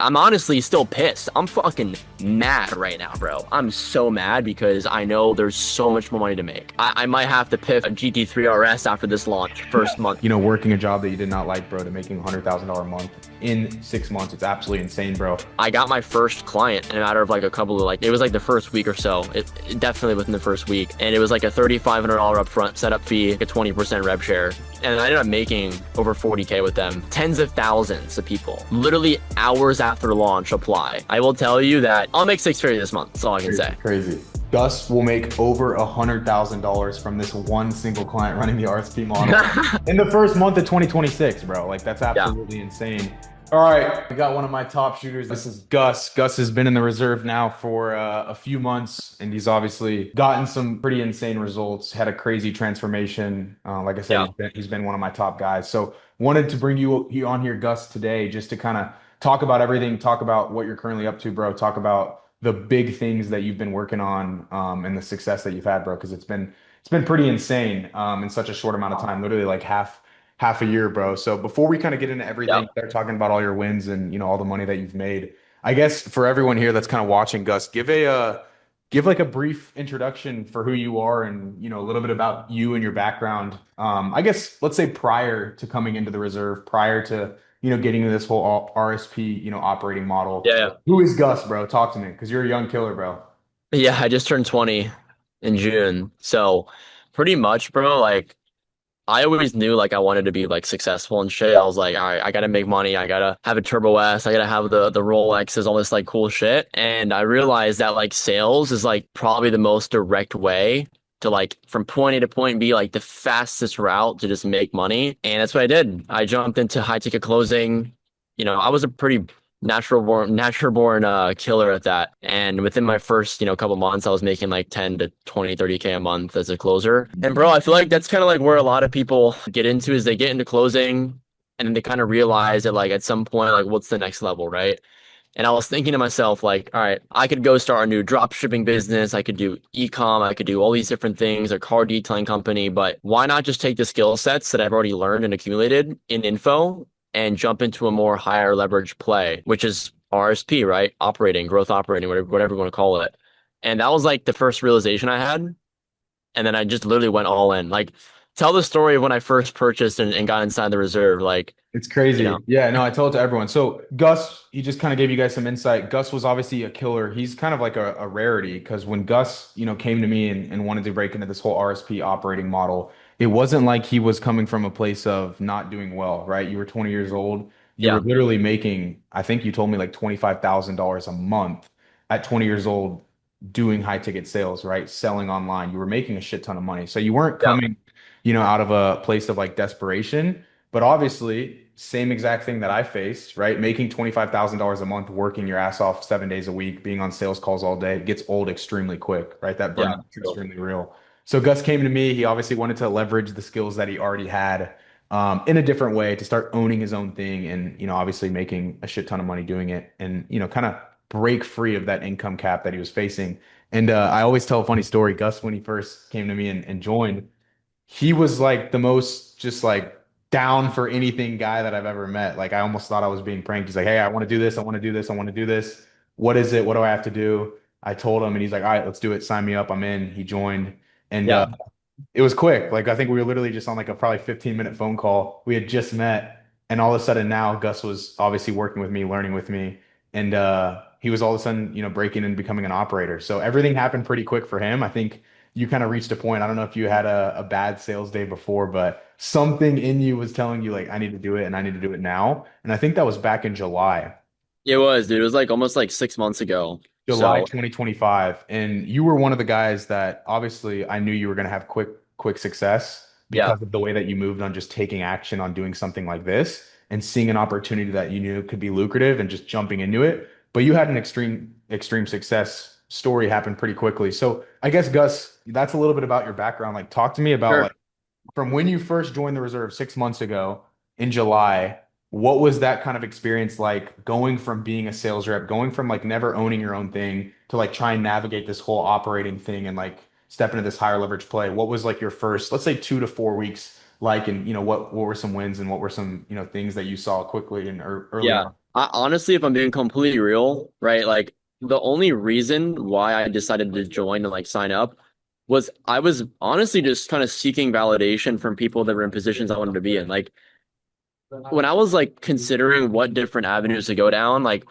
I'm honestly still pissed. I'm fucking mad right now, bro. I'm so mad because I know there's so much more money to make. I might have to pick a GT3 RS after this launch first month. Working a job that you did not like, bro, to making $100,000 a month in 6 months. It's absolutely insane, bro. I got my first client in a matter of like a couple of like it was like the first week or so. It definitely within the first week, and it was like a $3,500 upfront setup fee, like a 20% rev share, and I ended up making over 40K with them. Tens of thousands of people, literally hours after launch, apply. I will tell you that I'll make six figures this month. That's all I can Crazy, say. crazy. Gus will make over $100,000 from this one single client running the RSP model in the first month of 2026, bro. Like that's Yeah. absolutely insane. All right, I got one of my top shooters. This is Gus. Gus has been in the reserve now for a few months, and he's obviously gotten some pretty insane results. Had a crazy transformation. Like I said, Yeah. he's been one of my top guys. So wanted to bring you on here, Gus, today, just to kind of talk about everything. Talk about what you're currently up to, bro. Talk about the big things that you've been working on, and the success that you've had, bro. Because it's been pretty insane, in such a short amount of time. Literally like half a year, bro. So before we kind of get into Yep. everything, start talking about all your wins and all the money that you've made. I guess for everyone here that's kind of watching, Gus, give like a brief introduction for who you are and a little bit about you and your background. I guess let's say prior to coming into the reserve, prior to getting into this whole RSP operating model. Yeah. Yeah. Who is Gus, bro? Talk to me because you're a young killer, bro. Yeah. I just turned 20 in June, so pretty much, bro. Like. I always knew like I wanted to be like successful and shit. I was like, all right, I gotta make money. I gotta have a Turbo S. I gotta have the Rolexes, all this like cool shit. And I realized that like sales is like probably the most direct way to like from point A to point B, like the fastest route to just make money. And that's what I did. I jumped into high ticket closing. I was a pretty natural born killer at that. And within my first, couple months, I was making like 10 to 20, 30K a month as a closer. And bro, I feel like that's kind of like where a lot of people get into is they get into closing and then they kind of realize that like at some point, like what's the next level, right? And I was thinking to myself, like, all right, I could go start a new drop shipping business. I could do e-com. I could do all these different things, a car detailing company. But why not just take the skill sets that I've already learned and accumulated in info and jump into a more higher leverage play, which is RSP, right? Operating, growth operating, whatever you want to call it. And that was like the first realization I had. And then I just literally went all in. Like, tell the story of when I first purchased and got inside the reserve. Like, It's you know, crazy. Yeah, no, I told it to everyone. So Gus, he just kind of gave you guys some insight. Gus was obviously a killer. He's kind of like a rarity because when Gus, came to me and wanted to break into this whole RSP operating model, it wasn't like he was coming from a place of not doing well, right? You were 20 years old. You were yeah, literally making, I think you told me like $25,000 a month at 20 years old doing high ticket sales, right? Selling online. You were making a shit ton of money. So you weren't yeah, coming, out of a place of like desperation. But obviously, same exact thing that I faced, right? Making $25,000 a month, working your ass off 7 days a week, being on sales calls all day gets old extremely quick, right? That yeah. burnout is extremely real. So Gus came to me. He obviously wanted to leverage the skills that he already had, in a different way to start owning his own thing and, obviously making a shit ton of money doing it and, kind of break free of that income cap that he was facing. And I always tell a funny story. Gus, when he first came to me and joined, he was like the most just like down for anything guy that I've ever met. Like I almost thought I was being pranked. He's like, "Hey, I want to do this. I want to do this. I want to do this. What is it? What do I have to do?" I told him, and he's like, "All right, let's do it. Sign me up. I'm in." He joined, and Yeah. it was quick. Like I think we were literally just on like a probably 15-minute phone call. We had just met, and all of a sudden now Gus was obviously working with me, learning with me, and he was all of a sudden, breaking and becoming an operator. So everything happened pretty quick for him. I think you kind of reached a point. I don't know if you had a bad sales day before, but something in you was telling you like I need to do it and I need to do it now. And I think that was back in July. It was, dude. It was like almost like 6 months ago. July So 2025. And you were one of the guys that obviously I knew you were going to have quick success yeah, because of the way that you moved on just taking action on doing something like this and seeing an opportunity that you knew could be lucrative and just jumping into it. But you had an extreme success story happen pretty quickly. So I guess Gus, that's a little bit about your background. Like talk to me about sure. like from when you first joined the reserve 6 months ago in July, what was that kind of experience like going from being a sales rep, going from like never owning your own thing to like try and navigate this whole operating thing and like step into this higher leverage play? What was like your first, let's say 2 to 4 weeks like, and what were some wins and what were some, things that you saw quickly and early Yeah. on? Honestly, if I'm being completely real, right, like the only reason why I decided to join and like sign up was I was honestly just kind of seeking validation from people that were in positions I wanted to be in. Like when I was like considering what different avenues to go down, like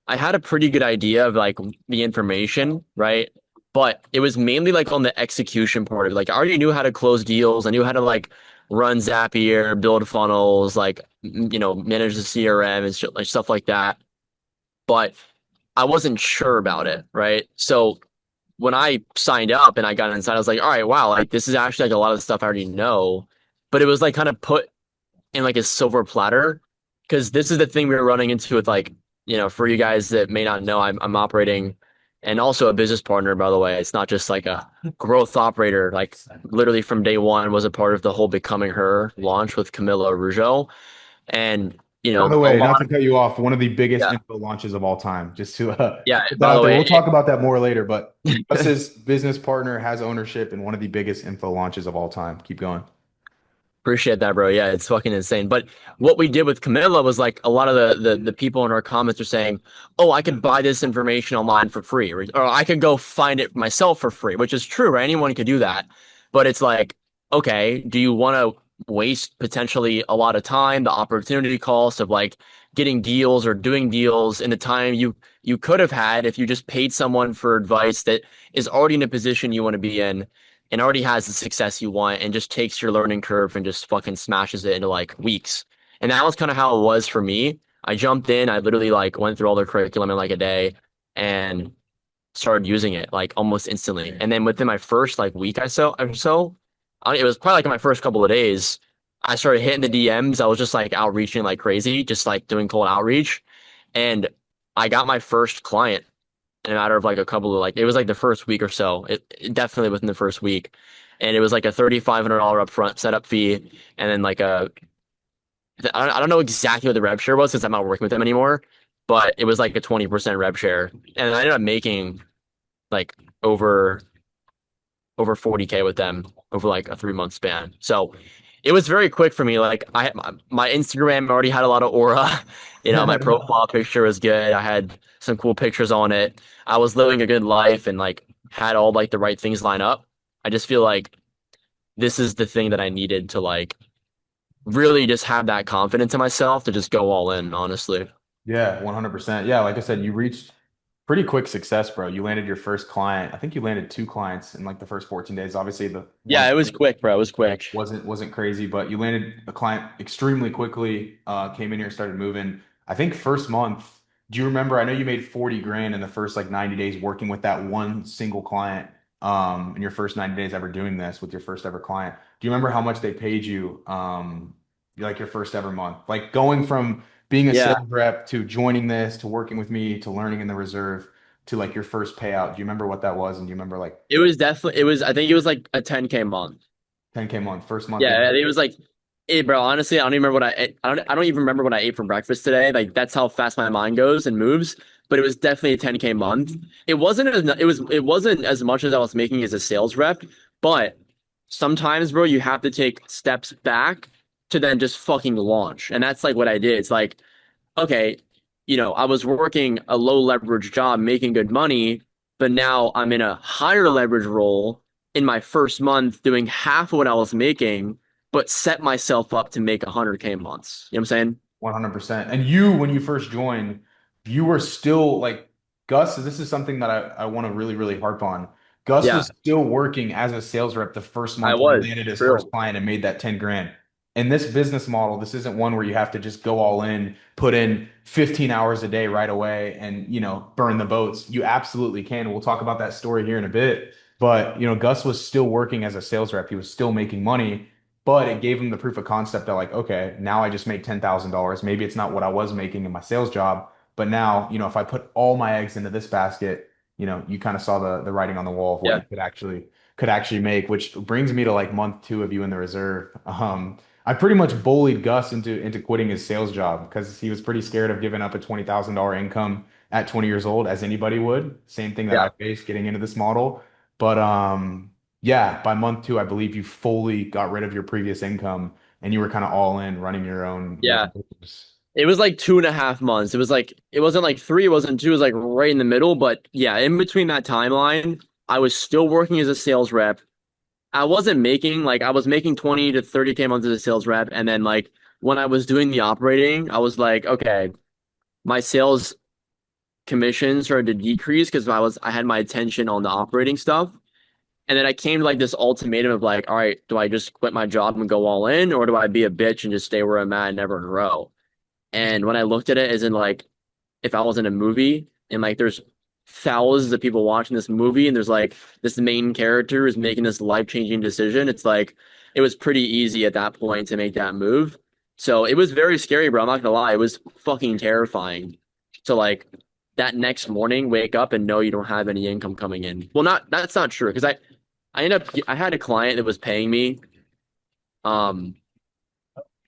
I had a pretty good idea of like the information, right? But it was mainly like on the execution part of it. Like I already knew how to close deals. I knew how to like run Zapier, build funnels, like manage the CRM and shit, like stuff like that. But I wasn't sure about it, right? So when I signed up and I got inside, I was like, all right, wow, like this is actually like a lot of the stuff I already know. But it was like kind of put in like a silver platter because this is the thing we were running into with like for you guys that may not know I'm operating and also a business partner, by the way. It's not just like a growth operator, like literally from day one was a part of the whole Becoming Her launch with Camilla Rougeau. And By the a way, not lot to cut you off, one of the biggest yeah, info launches of all time, just to yeah, put that by out the there. way. We'll talk about that more later, but Gus's business partner has ownership in one of the biggest info launches of all time. Keep going. Appreciate that, bro. Yeah, it's fucking insane. But what we did with Camilla was like a lot of the people in our comments are saying, "Oh, I could buy this information online for free, or I could go find it myself for free," which is true, right? Anyone could do that. But it's like, okay, do you want to waste potentially a lot of time, the opportunity cost of like getting deals or doing deals in the time you could have had if you just paid someone for advice that is already in a position you want to be in and already has the success you want and just takes your learning curve and just fucking smashes it into like weeks. And that was kind of how it was for me. I jumped in, I literally like went through all their curriculum in like a day and started using it like almost instantly. And then within my first like week it was probably like in my first couple of days, I started hitting the DMs. I was just like outreaching like crazy, just like doing cold outreach. And I got my first client in a matter of like a couple of like it was like the first week or so. It definitely within the first week. And it was like a $3,500 upfront setup fee and then like I don't know exactly what the rev share was because I'm not working with them anymore, but it was like a 20% rev share. And I ended up making like over over 40K with them over like a 3 month span. So it was very quick for me. Like my Instagram already had a lot of aura. My profile picture was good. I had some cool pictures on it. I was living a good life and like had all like the right things line up. I just feel like this is the thing that I needed to like really just have that confidence in myself to just go all in, honestly. Yeah, 100%. Yeah, like I said, you reached pretty quick success, bro. You landed your first client. I think you landed two clients in like the first 14 days. Obviously, the one Yeah, it was quick, bro. It was quick. wasn't crazy, but you landed a client extremely quickly. Came in here, started moving. I think first month. Do you remember? I know you made 40 grand in the first like 90 days working with that one single client. In your first 90 days ever doing this with your first ever client. Do you remember how much they paid you? Like your first ever month, like going from being a Yeah. sales rep to joining this to working with me to learning in the reserve to like your first payout. Do you remember what that was? And do you remember like I think it was like a 10K month. 10K month, first month Yeah, in? it was like, hey, bro. Honestly, I don't even remember what I ate. I don't even remember what I ate for breakfast today. Like that's how fast my mind goes and moves. But it was definitely a 10K month. It wasn't as much as I was making as a sales rep. But sometimes, bro, you have to take steps back to then just fucking launch. And that's like what I did. It's like, okay, I was working a low leverage job, making good money, but now I'm in a higher leverage role in my first month doing half of what I was making, but set myself up to make 100K months. You know what I'm saying? 100%. And you, when you first joined, you were still like Gus. This is something that I want to really, really harp on. Gus Yeah, was still working as a sales rep the first I month when he was. landed his first True. client and made that 10 grand. In this business model, this isn't one where you have to just go all in, put in 15 hours a day right away and, burn the boats. You absolutely can. We'll talk about that story here in a bit. But, Gus was still working as a sales rep. He was still making money. But it gave him the proof of concept that like, okay, now I just made $10,000. Maybe it's not what I was making in my sales job, but now, if I put all my eggs into this basket, you kind of saw the writing on the wall of what you Yeah, could actually make, which brings me to like month two of you in the reserve. I pretty much bullied Gus into quitting his sales job because he was pretty scared of giving up a $20,000 income at 20 years old, as anybody would. Same thing that yeah, I faced getting into this model. But yeah, by month two, I believe you fully got rid of your previous income and you were kind of all in running your own yeah. business. It was like 2.5 months. It was like it wasn't like three, it wasn't two, it was like right in the middle. But yeah, in between that timeline, I was still working as a sales rep. I wasn't making like I was making 20 to 30K a month as a sales rep. And then like when I was doing the operating, I was like, okay, my sales commission started to decrease because I had my attention on the operating stuff. And then I came to like this ultimatum of like, all right, do I just quit my job and go all in, or do I be a bitch and just stay where I'm at and never grow? And when I looked at it as in like if I was in a movie and like there's thousands of people watching this movie and there's like this main character is making this life-changing decision, it's like it was pretty easy at that point to make that move. So it was very scary, bro. I'm not gonna lie. It was fucking terrifying to like that next morning wake up and know you don't have any income coming in. Well, not that's not true because I had a client that was paying me. Um,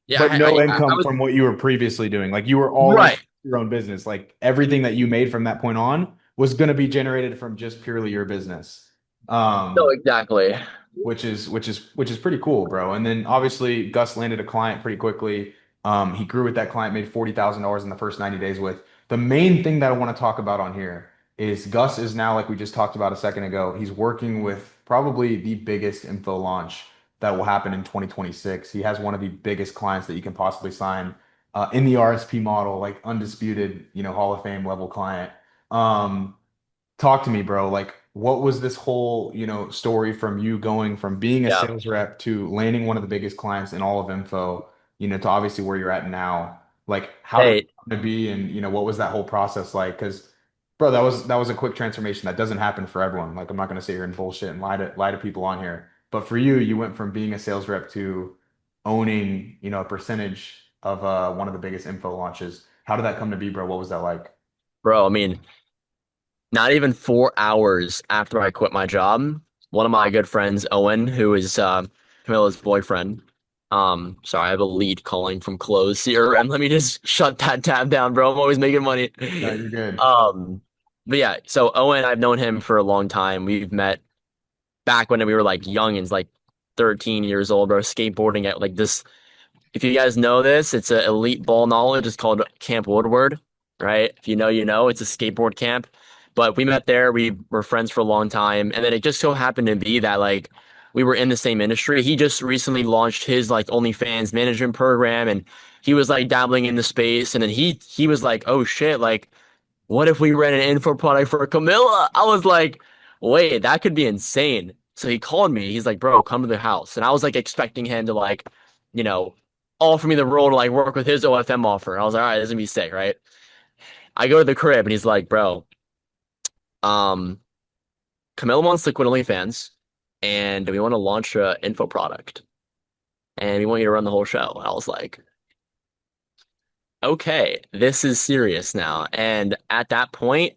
yeah, But no I income was from what you were previously doing. Like you were always right. your own business. Like everything that you made from that point on was going to be generated from just purely your business. No, Um, exactly. which is pretty cool, bro. And then obviously Gus landed a client pretty quickly. He grew with that client, made $40,000 in the first 90 days with. The main thing that I want to talk about on here is Gus is now, like we just talked about a second ago, he's working with probably the biggest info launch that will happen in 2026. He has one of the biggest clients that you can possibly sign in the RSP model, like undisputed, Hall of Fame level client. Um, Talk to me, bro. Like, what was this whole, story from you going from being a Yeah. sales rep to landing one of the biggest clients in all of info, to obviously where you're at now? Like, how did it Hey, come to be, and what was that whole process like? Because, bro, that was a quick transformation. That doesn't happen for everyone. Like, I'm not gonna sit here and bullshit and lie to people on here. But for you, you went from being a sales rep to owning, a percentage of one of the biggest info launches. How did that come to be, bro? What was that like? bro, I mean, not even 4 hours after I quit my job, one of my good friends, Owen, who is Camilla's boyfriend. Sorry, I have a lead calling from close here, and let me just shut that tab down, bro. I'm always making money. No, you're good. Um, but yeah, so Owen, I've known him for a long time. We've met back when we were like youngins, like 13 years old, bro, skateboarding at like this if you guys know this, it's an elite ball knowledge. It's called Camp Woodward, right? If you know, you know. It's a skateboard camp. But we met there. We were friends for a long time, and then it just so happened to be that like we were in the same industry. He just recently launched his like OnlyFans management program, and he was like dabbling in the space. And then he was like, "Oh shit! Like, what if we ran an info product for Camilla?" I was like, "Wait, that could be insane." So he called me. He's like, "Bro, come to the house." And I was like expecting him to like, you know, offer me the role to like work with his OFM offer. I was like, all right, this is gonna be sick, right? I go to the crib and he's like, bro, um, Camilla wants to quit OnlyFans and we want to launch a info product and we want you to run the whole show. I was like, okay, this is serious now. And at that point,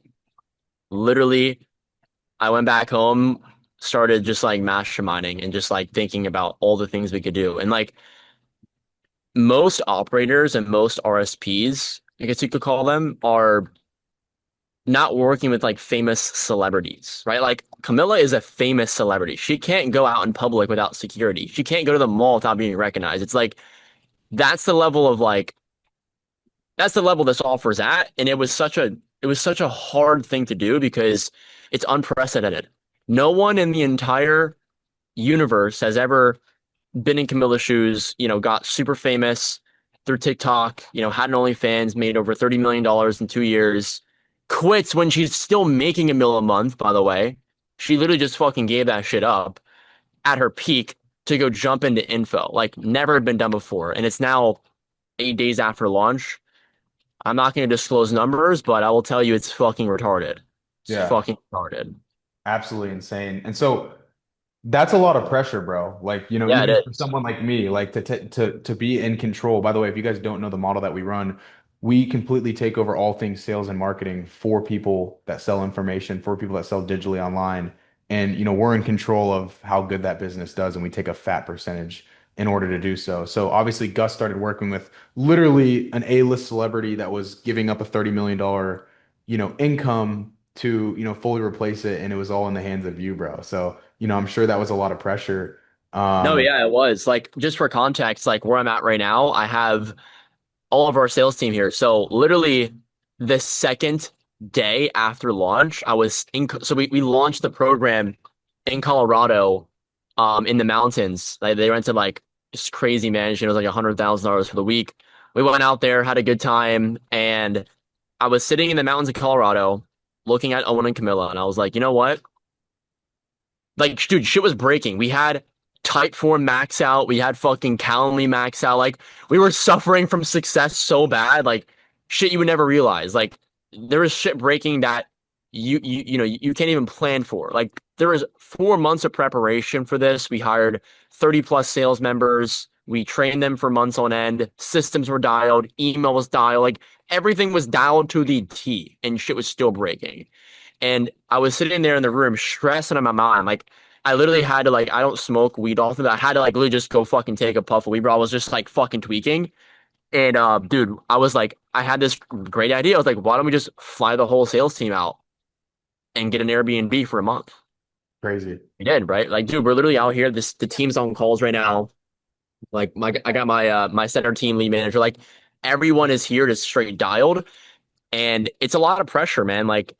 literally, I went back home, started just like masterminding and just like thinking about all the things we could do. And like most operators and most RSPs, I guess you could call them, are not working with like famous celebrities, right? Like Camilla is a famous celebrity. She can't go out in public without security. She can't go to the mall without being recognized. It's like that's the level of like that's the level this offer's at. And it was such a hard thing to do because it's unprecedented. No one in the entire universe has ever been in Camilla's shoes, got super famous through TikTok, had an OnlyFans, made over $30 million in 2 years, quits when she's still making a mil a month, by the way. She literally just fucking gave that shit up at her peak to go jump into info. Like never had been done before. And it's now 8 days after launch. I'm not going to disclose numbers, but I will tell you it's fucking retarded. It's Yeah. fucking retarded. Absolutely insane. And so that's a lot of pressure, bro. Like, Yeah, it even for is. someone like me, like to be in control. By the way, if you guys don't know the model that we run, we completely take over all things sales and marketing for people that sell information, for people that sell digitally online. And, we're in control of how good that business does, and we take a fat percentage in order to do so. So obviously Gus started working with literally an A-list celebrity that was giving up a $30 million, income to, fully replace it, and it was all in the hands of you, bro. So I'm sure that was a lot of pressure. No, Um, yeah, it was. Like, just for context, like where I'm at right now, I have all of our sales team here. So literally the second day after launch, I was in, so we launched the program in Colorado, in the mountains. Like they rented like this crazy mansion. It was like $100,000 for the week. We went out there, had a good time, and I was sitting in the mountains of Colorado looking at Owen and Camilla, and I was like, you know what? Like, dude, shit was breaking. We had Typeform max out. We had fucking Calendly max out. Like, we were suffering from success so bad. Like, shit you would never realize. Like, there was shit breaking that you can't even plan for. Like, there was 4 months of preparation for this. We hired 30 plus sales members. We trained them for months on end. Systems were dialed. Email was dialed. Like, everything was dialed to the T, and shit was still breaking. And I was sitting there in the room stressing on my mind. Like I literally had to I don't smoke weed off of that. I had to literally just go fucking take a puff of weed, bro. I was just like fucking tweaking. And dude, I was like, I had this great idea. I was like, why don't we just fly the whole sales team out and get an Airbnb for a month? Crazy. We did, right? Like, dude, we're literally out here. The team's on calls right now. Like I got my center team lead manager. Like everyone is here to straight dialed. And it's a lot of pressure, man. Like,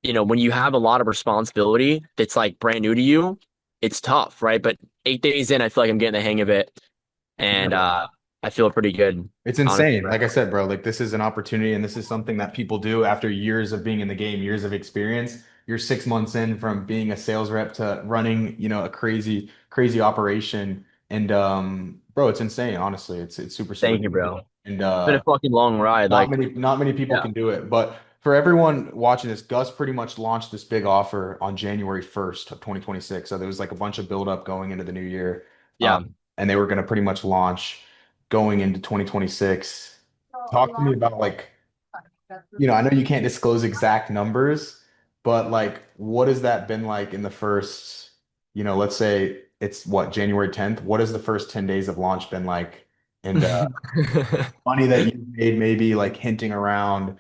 when you have a lot of responsibility that's like brand new to you, it's tough, right? But 8 days in, I feel like I'm getting the hang of it, Yeah, and bro. I feel pretty good, It's honestly. insane. Like I said, bro, like this is an opportunity and this is something that people do after years of being in the game, years of experience. You're 6 months in from being a sales rep to running, a crazy, crazy operation. And bro, it's insane, honestly. It's super, super Thank you, cool. bro. It's And been a fucking long ride. Like, not many people yeah, can do it. But for everyone watching this, Gus pretty much launched this big offer on January 1st of 2026. So there was like a bunch of buildup going into the new year. yeah. And they were going to pretty much launch going into 2026. Talk to me about like, I know you can't disclose exact numbers, but like, what has that been like in the first, let's say it's what, January 10th? What has the first 10 days of launch been like? And money that you made, maybe like hinting around.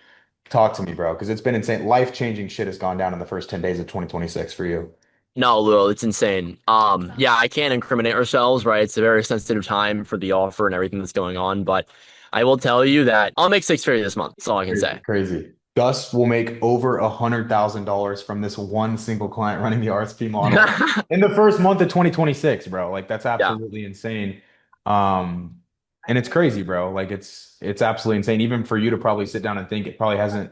Talk to me, bro, because it's been insane. Life-changing shit has gone down in the first 10 days of 2026 for you. No, Lil, it's insane. Yeah, I can't incriminate ourselves, right? It's a very sensitive time for the offer and everything that's going on, but I will tell you that I'll make six figures this month. That's all I can Crazy, say. crazy. Gus will make over $100,000 from this one single client running the RSP model in the first month of 2026, bro. Like that's Yeah. absolutely insane. Um, and it's crazy, bro. Like it's absolutely insane. Even for you to probably sit down and think it probably hasn't,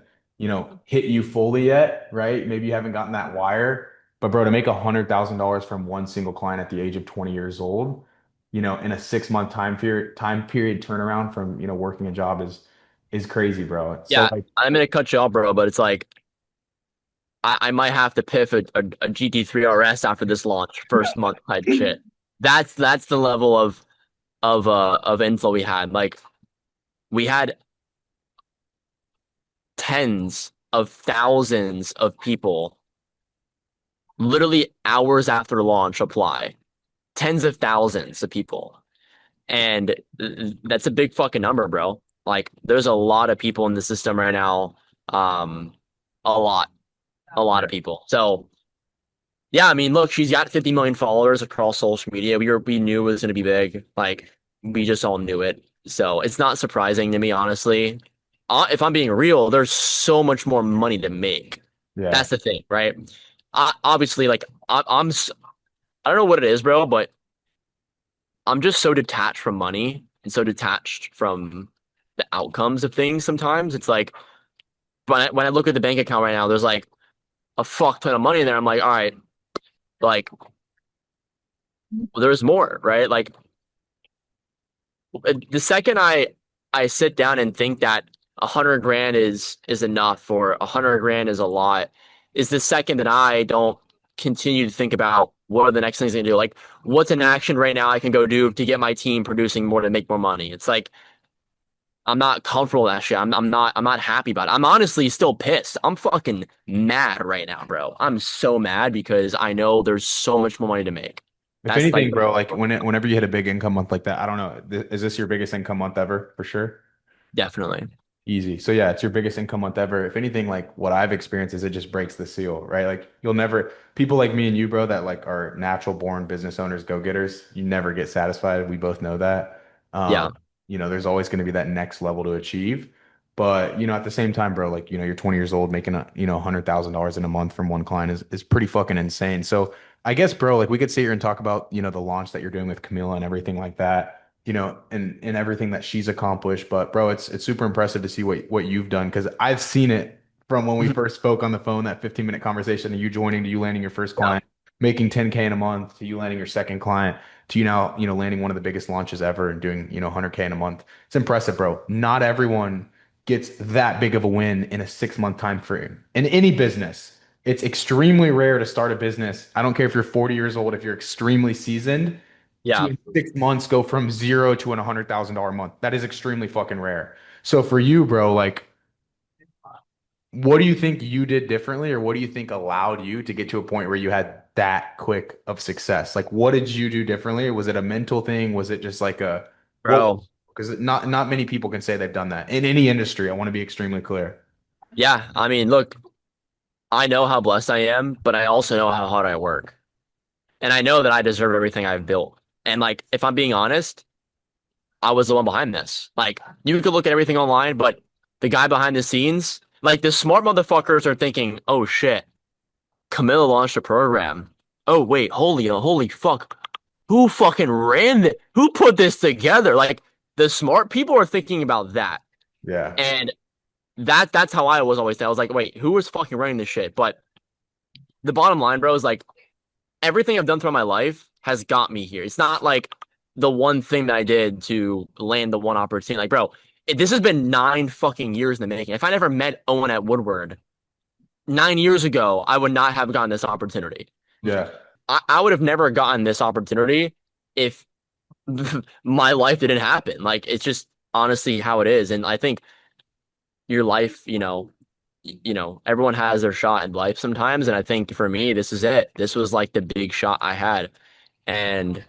hit you fully yet, right? Maybe you haven't gotten that wire. But bro, to make $100,000 from one single client at the age of 20 years old, in a 6 month time period turnaround from, working a job is crazy, bro. So Yeah, like, I'm gonna cut you off, bro, but it's like I might have to piff a GT3 RS after this launch, first month type shit. That's the level of inflow we had. Like we had tens of thousands of people literally hours after launch apply. Tens of thousands of people. And that's a big fucking number, bro. Like there's a lot of people in the system right now. Um, a lot, a lot yeah, of people. So yeah, I mean, look, she's got 50 million followers across social media. We knew it was going to be big. Like we just all knew it. So it's not surprising to me, honestly. If I'm being real, there's so much more money to make. yeah. That's the thing, right? Obviously, like I don't know what it is, bro, but I'm just so detached from money and so detached from the outcomes of things. Sometimes it's like when I look at the bank account right now, there's like a fuck ton of money in there. I'm like, all right, like there's more, right? Like the second I sit down and think that 100 grand is enough or 100 grand is a lot, is the second that I don't continue to think about what are the next things I can do. Like, what's an action right now I can go do to get my team producing more to make more money? It's like I'm not comfortable with that shit. I'm not happy about it. I'm honestly still pissed. I'm fucking mad right now, bro. I'm so mad because I know there's so much more money to make. If That's like anything, bro, like whenever you hit a big income month like that, I don't know, is this your biggest income month ever for sure? definitely. Easy. So yeah, it's your biggest income month ever. If anything, like what I've experienced is it just breaks the seal, right? Like you'll never, people like me and you, bro, that like are natural born business owners, go-getters, you never get satisfied. We both know that. Um, Yeah. there's always going to be that next level to achieve. But, at the same time, bro, like, you're 20 years old making $100,000 in a month from one client is pretty fucking insane. So I guess, bro, like we could sit here and talk about, the launch that you're doing with Camila and everything like that, and everything that she's accomplished. But bro, it's super impressive to see what you've done because I've seen it from when we first spoke on the phone, that 15-minute conversation, and you joining to you landing your first Yeah, client, making 10K in a month, to you landing your second client, to you now, landing one of the biggest launches ever and doing, 100K in a month. It's impressive, bro. Not everyone gets that big of a win in a 6 month time frame. In any business, it's extremely rare to start a business. I don't care if you're 40 years old, if you're extremely seasoned, to yeah, in 6 months go from zero to $100,000 a month. That is extremely fucking rare. So for you, bro, like, what do you think you did differently, or what do you think allowed you to get to a point where you had that quick of success? Like, what did you do differently? Was it a mental thing? Was it just like a what? bro. Because not many people can say they've done that in any industry. I want to be extremely clear. Yeah, I mean, look, I know how blessed I am, but I also know how hard I work. And I know that I deserve everything I've built. And like, if I'm being honest, I was the one behind this. Like, you could look at everything online, but the guy behind the scenes, like the smart motherfuckers are thinking, oh shit, Camilla launched a program. Oh wait, holy fuck. Who fucking ran it? Who put this together? Like the smart people are thinking about that. Yeah. And that's how I was always. I was like, wait, who was fucking running this shit? But the bottom line, bro, is like everything I've done throughout my life has got me here. It's not like the one thing that I did to land the one opportunity. Like, bro, this has been 9 fucking years in the making. If I never met Owen at Woodward 9 years ago, I would not have gotten this opportunity. Yeah. I would have never gotten this opportunity if my life didn't happen. Like, it's just honestly how it is. And I think your life, everyone has their shot in life sometimes. And I think for me, this is it. This was like the big shot I had. And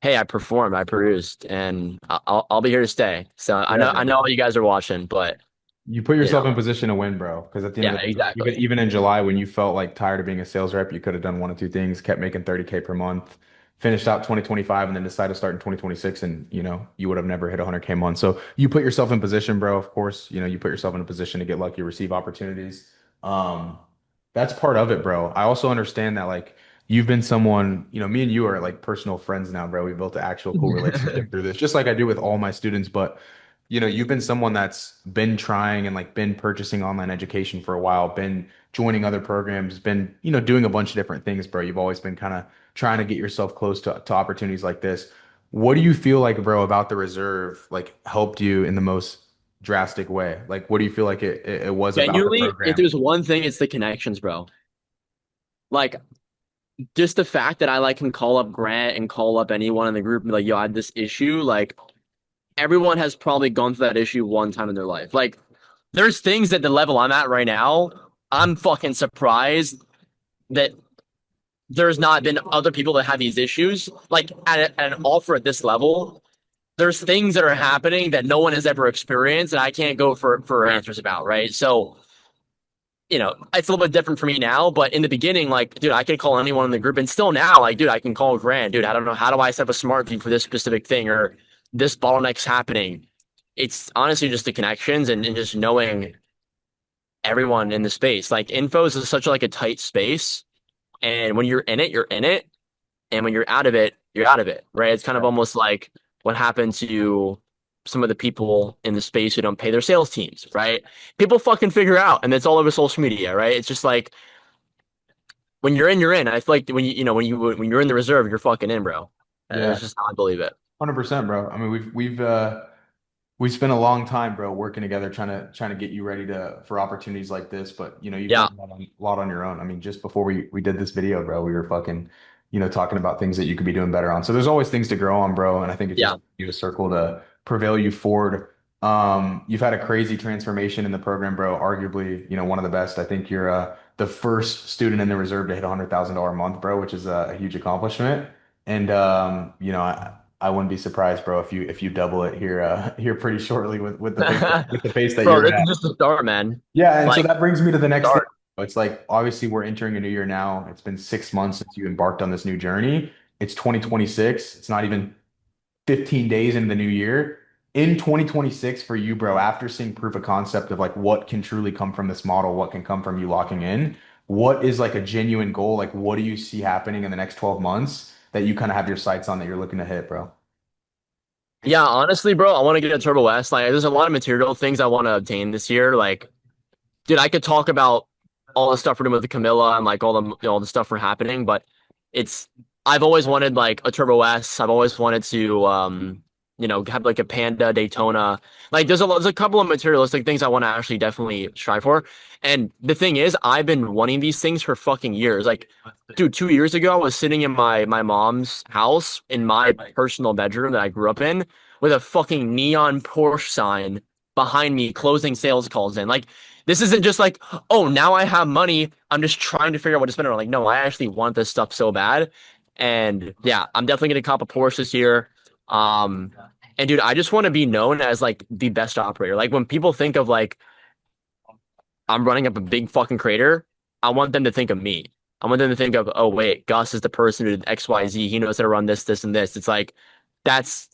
hey, I performed, I produced, and I'll be here to stay. So Yeah, I bro. know all you guys are watching, but You put you yourself know, in position to win, bro. Because at the end yeah, of the day, even exactly. even in July, when you felt like tired of being a sales rep, you could have done one of two things: kept making 30K per month, finished out 2025, and then decided to start in 2026, and you would have never hit 100K a month. So you put yourself in position, bro. Of course, you put yourself in a position to get lucky, receive opportunities. Um, that's part of it, bro. I also understand that like you've been someone, me and you are like personal friends now, bro. We built an actual cool relationship through this, just like I do with all my students, but you've been someone that's been trying and like been purchasing online education for a while, been joining other programs, been, doing a bunch of different things, bro. You've always been kind of trying to get yourself close to opportunities like this. What do you feel like, bro, about the reserve, like helped you in the most drastic way? Like, what do you feel like it was about the Genuinely, if program? there's one thing, it's the connections, bro. Like just the fact that I like can call up Grant and call up anyone in the group and be like, yo, I had this issue. Like everyone has probably gone through that issue one time in their life. Like there's things at the level I'm at right now, I'm fucking surprised that there's not been other people that have these issues. Like at an offer at this level, there's things that are happening that no one has ever experienced and I can't go for answers about, right? So, it's a little bit different for me now, but in the beginning, like, dude, I could call anyone in the group and still now, like, dude, I can call Grant, dude, I don't know, how do I set up a smart view for this specific thing or this bottleneck's happening? It's honestly just the connections and just knowing everyone in the space. Like info is such like a tight space. And when you're in it, you're in it. And when you're out of it, you're out of it, right? It's kind of Yeah. almost like what happened to some of the people in the space who don't pay their sales teams, right? People fucking figure out, and it's all over social media, right? It's just like when you're in, you're in. I feel like when you're in the reserve, you're fucking in, bro. That's Yeah. just how I believe it. 100%, bro. I mean, we've spent a long time, bro, working together, trying to get you ready for opportunities like this. But you've done Yeah, a lot on your own. I mean, just before we did this video, bro, we were fucking, talking about things that you could be doing better on. So there's always things to grow on, bro. And I think it's just yeah, you a circle to prevail you forward. You've had a crazy transformation in the program, bro. Arguably, one of the best. I think you're the first student in the reserve to hit $100,000 a month, bro, which is a huge accomplishment. And I wouldn't be surprised, bro, if you double it here pretty shortly with the pace with the pace that bro. you're This is at. just the start, man. Yeah, and so Like that brings me to the next thing. start. It's like obviously we're entering a new year now. It's been 6 months since you embarked on this new journey. It's 2026. It's not even 15 days into the new year. in 2026 for you, bro, after seeing proof of concept of like what can truly come from this model, what can come from you locking in, what is like a genuine goal? Like, what do you see happening in the next 12 months that you kind of have your sights on that you're looking to hit, bro? Yeah, honestly, bro, I want to get a Turbo S. Like, there's a lot of material things I want to obtain this year. Like, dude, I could talk about all the stuff we're doing with the Camilla and like all the stuff we're happening, but it's I've always wanted like a Turbo S. I've always wanted to have like a Panda Daytona. Like there's a couple of materialistic things I want to actually definitely strive for. And the thing is, I've been wanting these things for fucking years. Like, dude, 2 years ago, I was sitting in my mom's house in my personal bedroom that I grew up in with a fucking neon Porsche sign behind me closing sales calls in. Like this isn't just like, oh, now I have money. I'm just trying to figure out what to spend it on. Like, no, I actually want this stuff so bad. And yeah, I'm definitely gonna cop a Porsche this year. Um, and dude, I just want to be known as like the best operator. Like when people think of like I'm running up a big fucking crater, I want them to think of me. I want them to think of, oh wait, Gus is the person who did XYZ. He knows how to run this, this, and this. It's like that's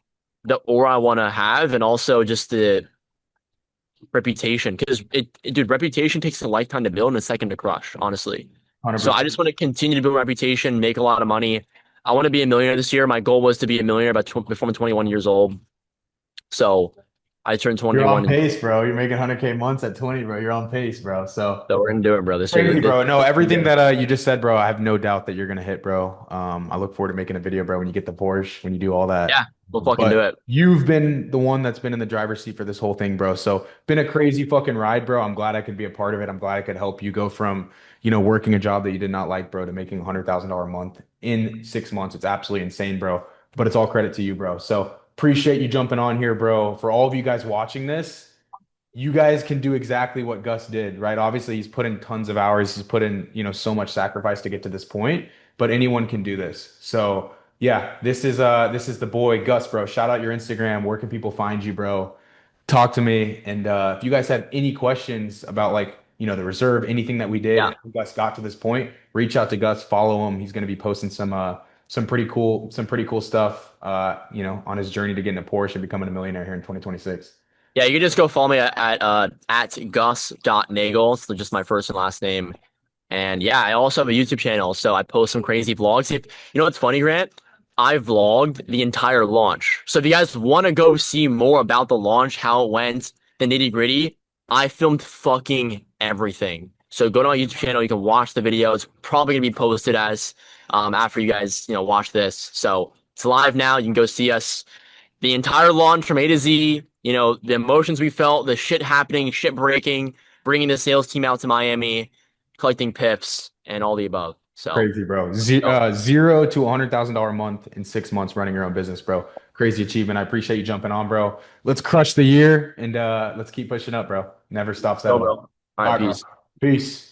the aura I want to have, and also just the reputation because dude, reputation takes a lifetime to build and a second to crush, honestly. So I 100%. just want to continue to build reputation, make a lot of money. I want to be a millionaire this year. My goal was to be a millionaire before I'm 21 years old. So I turned You're 21, on and pace, bro. You're making 100K months at 20, bro. You're on pace, bro. So so we're gonna do it, bro. This year, crazy, bro. No, this everything year. that you just said, bro, I have no doubt that you're gonna hit, bro. I look forward to making a video, bro, when you get the Porsche, when you do all Yeah, that. we'll fucking do But it. you've been the one that's been in the driver's seat for this whole thing, bro. So been a crazy fucking ride, bro. I'm glad I could be a part of it. I'm glad I could help you go from, working a job that you did not like, bro, to making $100,000 a month in 6 months. It's absolutely insane, bro. But it's all credit to you, bro. So appreciate you jumping on here, bro. For all of you guys watching this, you guys can do exactly what Gus did, right? Obviously, he's put in tons of hours. He's put in, so much sacrifice to get to this point, but anyone can do this. So, yeah, this is the boy Gus, bro. Shout out your Instagram. Where can people find you, bro? Talk to me. And if you guys have any questions about like, the reserve, anything that we did, Yeah. and Gus got to this point, reach out to Gus, follow him. He's going to be posting some pretty cool stuff on his journey to getting a Porsche and becoming a millionaire here in 2026. Yeah, you can just go follow me at gus.nagel. So just my first and last name. And yeah, I also have a YouTube channel, so I post some crazy vlogs. If you know what's funny, Grant? I vlogged the entire launch. So if you guys want to go see more about the launch, how it went, the nitty gritty, I filmed fucking everything. So go to my YouTube channel, you can watch the video. It's probably gonna be posted as after you guys, watch this. So it's live now. You can go see us the entire launch from A to Z, the emotions we felt, the shit happening, shit breaking, bringing the sales team out to Miami, collecting piffs, and all the above. So, Crazy, bro. so Zero to $100,000 a month in 6 months running your own business, bro. Crazy achievement. I appreciate you jumping on, bro. Let's crush the year and let's keep pushing up, bro. Never stop go, settling. bro. All All right, right, bro. peace. Peace.